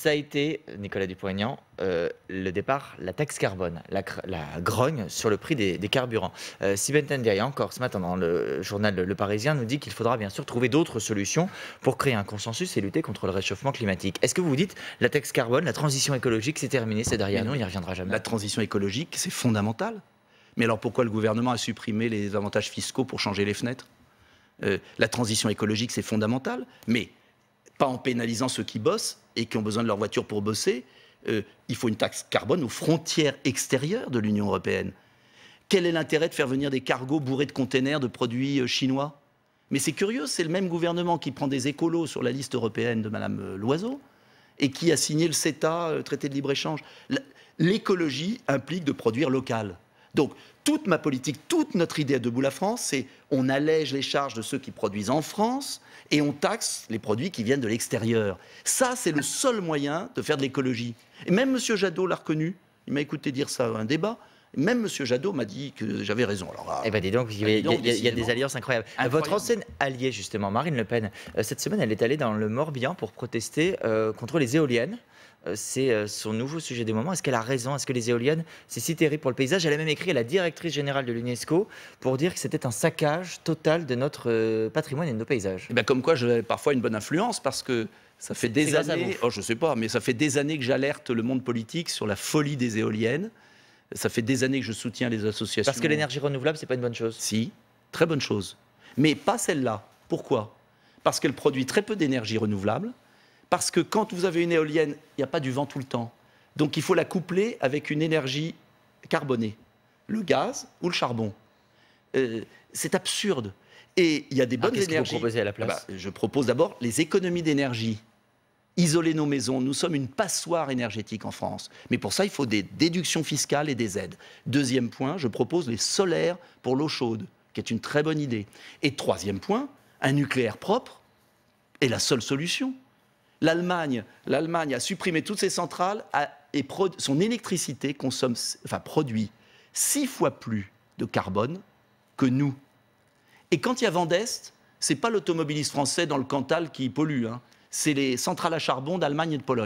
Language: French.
Ça a été, Nicolas Dupont-Aignan, le départ, la taxe carbone, la grogne sur le prix des carburants. Sibeth Ndiaye, encore ce matin dans le journal Le Parisien, nous dit qu'il faudra bien sûr trouver d'autres solutions pour créer un consensus et lutter contre le réchauffement climatique. Est-ce que vous vous dites, la taxe carbone, la transition écologique, c'est terminé, c'est derrière nous, on n'y reviendra jamais? La transition écologique, c'est fondamental. Mais alors pourquoi le gouvernement a supprimé les avantages fiscaux pour changer les fenêtres? La transition écologique, c'est fondamental, mais pas en pénalisant ceux qui bossent et qui ont besoin de leur voiture pour bosser. Il faut une taxe carbone aux frontières extérieures de l'Union européenne. Quel est l'intérêt de faire venir des cargos bourrés de containers de produits chinois? Mais c'est curieux, c'est le même gouvernement qui prend des écolos sur la liste européenne de Madame Loiseau et qui a signé le CETA, le traité de libre-échange. L'écologie implique de produire local. Donc, toute ma politique, toute notre idée à Debout la France, c'est on allège les charges de ceux qui produisent en France et on taxe les produits qui viennent de l'extérieur. Ça, c'est le seul moyen de faire de l'écologie. Et même M. Jadot l'a reconnu. Il m'a écouté dire ça à un débat. Même M. Jadot m'a dit que j'avais raison. Alors là, eh bien, dis donc, il y a des alliances incroyables. Votre ancienne alliée, justement, Marine Le Pen, cette semaine, elle est allée dans le Morbihan pour protester contre les éoliennes. C'est son nouveau sujet du moment. Est-ce qu'elle a raison? Est-ce que les éoliennes, c'est si terrible pour le paysage? Elle a même écrit à la directrice générale de l'UNESCO pour dire que c'était un saccage total de notre patrimoine et de nos paysages. Et bien, comme quoi, j'ai parfois une bonne influence parce que ça fait des années, je sais pas, mais ça fait des années que j'alerte le monde politique sur la folie des éoliennes. Ça fait des années que je soutiens les associations. Parce que l'énergie renouvelable, c'est pas une bonne chose? Si, très bonne chose. Mais pas celle-là. Pourquoi? Parce qu'elle produit très peu d'énergie renouvelable. Parce que quand vous avez une éolienne, il n'y a pas du vent tout le temps. Donc il faut la coupler avec une énergie carbonée, le gaz ou le charbon. C'est absurde. Et il y a des bonnes énergies. Qu'est-ce que vous proposez à la place? Je propose d'abord les économies d'énergie. Isoler nos maisons. Nous sommes une passoire énergétique en France. Mais pour ça, il faut des déductions fiscales et des aides. Deuxième point, je propose les solaires pour l'eau chaude, qui est une très bonne idée. Et troisième point, un nucléaire propre est la seule solution. L'Allemagne a supprimé toutes ses centrales et son électricité produit 6 fois plus de carbone que nous. Et quand il y a vent d'Est, ce n'est pas l'automobiliste français dans le Cantal qui pollue, hein. C'est les centrales à charbon d'Allemagne et de Pologne.